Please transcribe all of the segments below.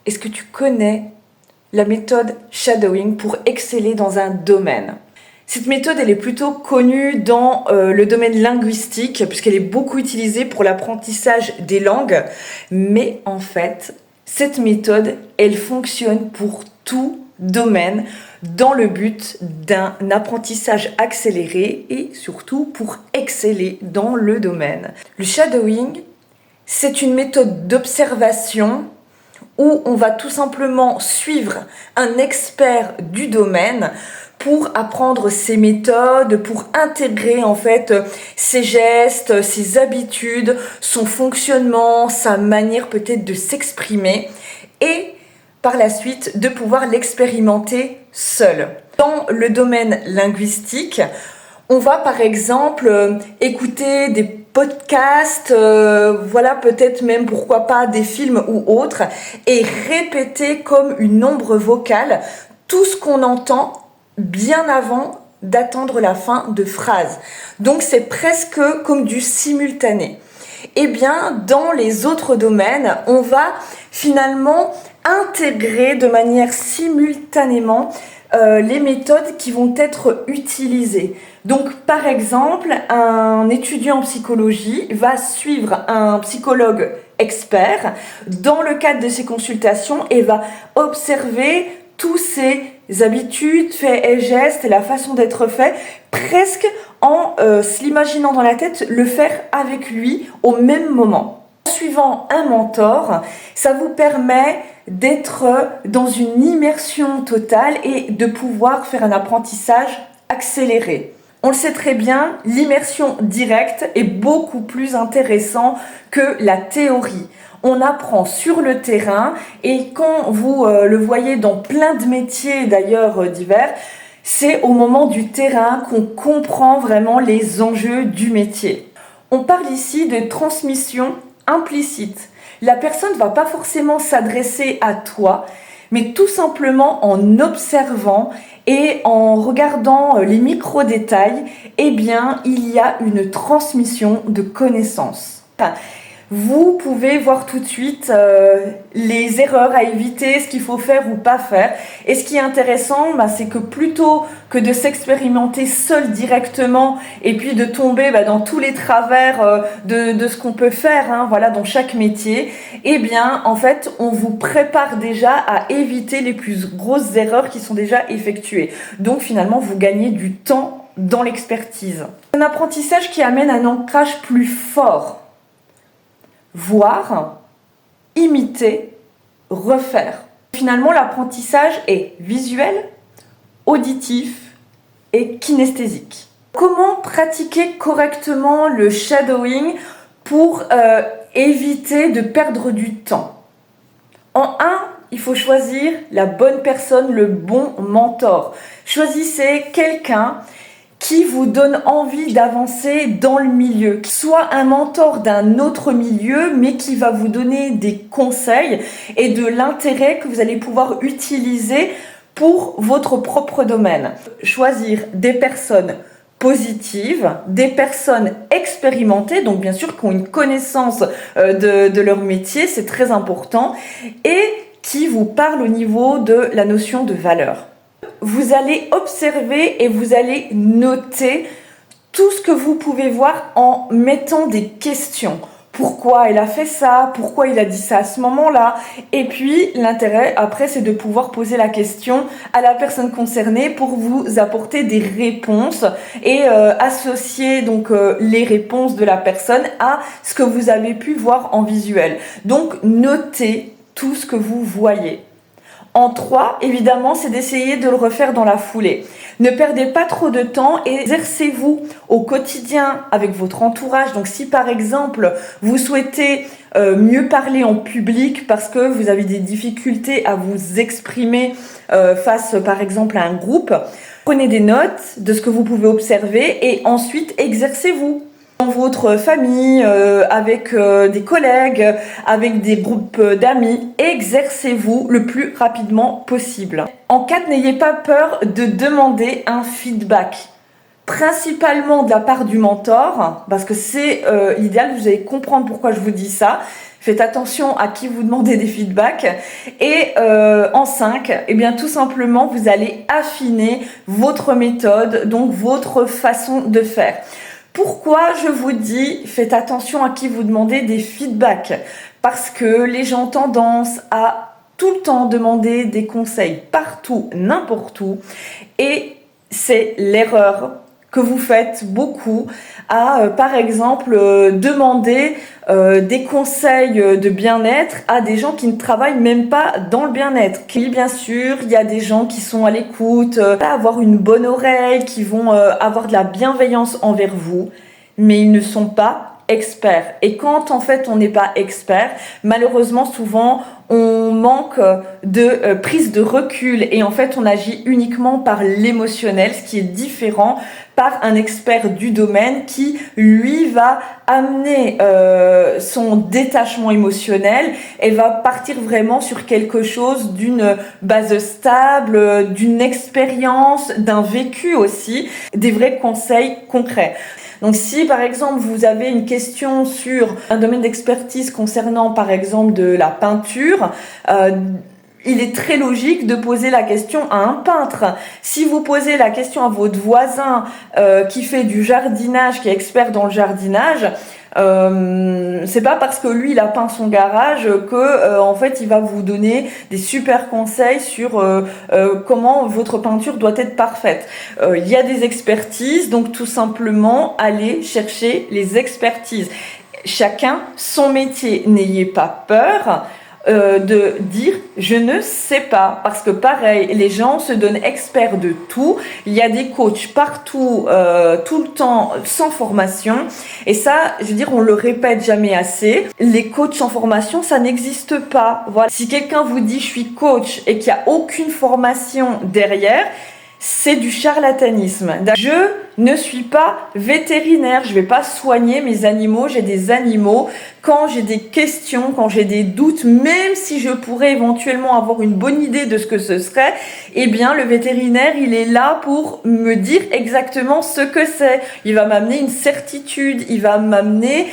Est-ce que tu connais la méthode shadowing pour exceller dans un domaine? Cette méthode, elle est plutôt connue dans le domaine linguistique, puisqu'elle est beaucoup utilisée pour l'apprentissage des langues. Mais en fait, cette méthode, elle fonctionne pour tout domaine, dans le but d'un apprentissage accéléré et surtout pour exceller dans le domaine. Le shadowing, c'est une méthode d'observation où on va tout simplement suivre un expert du domaine pour apprendre ses méthodes, pour intégrer en fait ses gestes, ses habitudes, son fonctionnement, sa manière peut-être de s'exprimer et par la suite de pouvoir l'expérimenter seul. Dans le domaine linguistique, on va par exemple écouter des podcasts, voilà peut-être même pourquoi pas des films ou autres, et répéter comme une ombre vocale tout ce qu'on entend bien avant d'attendre la fin de phrase. Donc c'est presque comme du simultané. Eh bien, dans les autres domaines, on va finalement intégrer de manière simultanément les méthodes qui vont être utilisées. Donc, par exemple, un étudiant en psychologie va suivre un psychologue expert dans le cadre de ses consultations et va observer tous ses habitudes, faits et gestes, la façon d'être fait, presque en se l'imaginant dans la tête, le faire avec lui au même moment. En suivant un mentor, ça vous permet d'être dans une immersion totale et de pouvoir faire un apprentissage accéléré. On le sait très bien, l'immersion directe est beaucoup plus intéressant que la théorie. On apprend sur le terrain et quand vous le voyez dans plein de métiers d'ailleurs divers, c'est au moment du terrain qu'on comprend vraiment les enjeux du métier. On parle ici de transmission implicite. La personne ne va pas forcément s'adresser à toi, mais tout simplement en observant et en regardant les micro-détails, eh bien, il y a une transmission de connaissances. Vous pouvez voir tout de suite les erreurs à éviter, ce qu'il faut faire ou pas faire. Et ce qui est intéressant, c'est que plutôt que de s'expérimenter seul directement et puis de tomber dans tous les travers de ce qu'on peut faire, voilà, dans chaque métier, eh bien, en fait, on vous prépare déjà à éviter les plus grosses erreurs qui sont déjà effectuées. Donc, finalement, vous gagnez du temps dans l'expertise. Un apprentissage qui amène un ancrage plus fort. Voir, imiter, refaire. Finalement, l'apprentissage est visuel, auditif et kinesthésique. Comment pratiquer correctement le shadowing pour éviter de perdre du temps? En un, il faut choisir la bonne personne, le bon mentor. Choisissez quelqu'un qui vous donne envie d'avancer dans le milieu, soit un mentor d'un autre milieu, mais qui va vous donner des conseils et de l'intérêt que vous allez pouvoir utiliser pour votre propre domaine. Choisir des personnes positives, des personnes expérimentées, donc bien sûr qui ont une connaissance de leur métier, c'est très important, et qui vous parlent au niveau de la notion de valeur. Vous allez observer et vous allez noter tout ce que vous pouvez voir en mettant des questions. Pourquoi elle a fait ça? Pourquoi il a dit ça à ce moment-là? Et puis, l'intérêt, après, c'est de pouvoir poser la question à la personne concernée pour vous apporter des réponses et associer donc les réponses de la personne à ce que vous avez pu voir en visuel. Donc, notez tout ce que vous voyez. En 3, évidemment, c'est d'essayer de le refaire dans la foulée. Ne perdez pas trop de temps et exercez-vous au quotidien avec votre entourage. Donc si par exemple, vous souhaitez mieux parler en public parce que vous avez des difficultés à vous exprimer face par exemple à un groupe, prenez des notes de ce que vous pouvez observer et ensuite exercez-vous. Dans votre famille, avec des collègues, avec des groupes d'amis, exercez-vous le plus rapidement possible. En 4, n'ayez pas peur de demander un feedback. Principalement de la part du mentor, parce que c'est l'idéal, vous allez comprendre pourquoi je vous dis ça. faites attention à qui vous demandez des feedbacks. Et en 5, eh bien tout simplement, vous allez affiner votre méthode, donc votre façon de faire. Pourquoi je vous dis faites attention à qui vous demandez des feedbacks? Parce que les gens ont tendance à tout le temps demander des conseils partout, n'importe où. Et c'est l'erreur que vous faites beaucoup à, par exemple, demander des conseils de bien-être à des gens qui ne travaillent même pas dans le bien-être. Oui, bien sûr, il y a des gens qui sont à l'écoute, avoir une bonne oreille, qui vont avoir de la bienveillance envers vous, mais ils ne sont pas experts. Et quand en fait on n'est pas expert, malheureusement souvent on manque de prise de recul et en fait on agit uniquement par l'émotionnel, ce qui est différent par un expert du domaine qui lui va amener son détachement émotionnel et va partir vraiment sur quelque chose d'une base stable, d'une expérience, d'un vécu aussi, des vrais conseils concrets. Donc si par exemple vous avez une question sur un domaine d'expertise concernant par exemple de la peinture, il est très logique de poser la question à un peintre. Si vous posez la question à votre voisin qui fait du jardinage, qui est expert dans le jardinage, c'est pas parce que lui il a peint son garage que en fait il va vous donner des super conseils sur comment votre peinture doit être parfaite. Il y a des expertises, donc tout simplement allez chercher les expertises. Chacun son métier, n'ayez pas peur de dire je ne sais pas, parce que pareil, les gens se donnent experts de tout. Il y a des coachs partout, tout le temps, sans formation, et ça, je veux dire, on le répète jamais assez. Les coachs sans formation, ça n'existe pas. Voilà. Si quelqu'un vous dit je suis coach et qu'il n'y a aucune formation derrière, c'est du charlatanisme. Je ne suis pas vétérinaire, je vais pas soigner mes animaux, j'ai des animaux. Quand j'ai des questions, quand j'ai des doutes, même si je pourrais éventuellement avoir une bonne idée de ce que ce serait, eh bien le vétérinaire, il est là pour me dire exactement ce que c'est. Il va m'amener une certitude, il va m'amener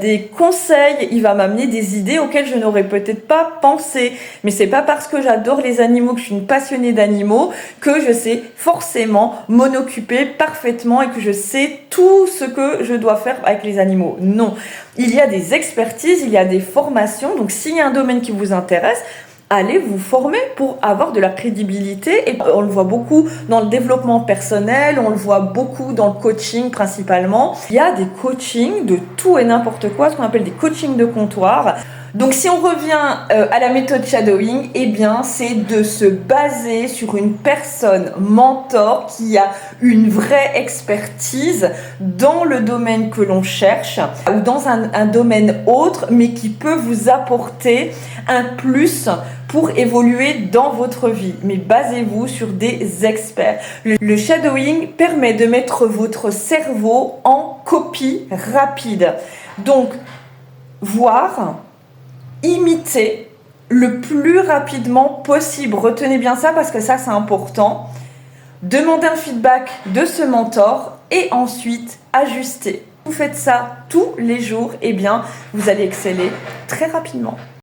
des conseils, il va m'amener des idées auxquelles je n'aurais peut-être pas pensé. Mais c'est pas parce que j'adore les animaux, que je suis une passionnée d'animaux, que je sais forcément m'en occuper parfaitement et que je sais tout ce que je dois faire avec les animaux. Non. Il y a des expertises, il y a des formations. Donc s'il y a un domaine qui vous intéresse, allez vous former pour avoir de la crédibilité. Et on le voit beaucoup dans le développement personnel, on le voit beaucoup dans le coaching principalement. Il y a des coachings de tout et n'importe quoi, ce qu'on appelle des coachings de comptoir. Donc si on revient à la méthode shadowing, eh bien c'est de se baser sur une personne mentor qui a une vraie expertise dans le domaine que l'on cherche ou dans un domaine autre, mais qui peut vous apporter un plus pour évoluer dans votre vie. Mais basez-vous sur des experts. Le shadowing permet de mettre votre cerveau en copie rapide. Donc, voir, imiter le plus rapidement possible. Retenez bien ça parce que ça c'est important. Demandez un feedback de ce mentor et ensuite ajuster. Vous faites ça tous les jours, eh bien vous allez exceller très rapidement.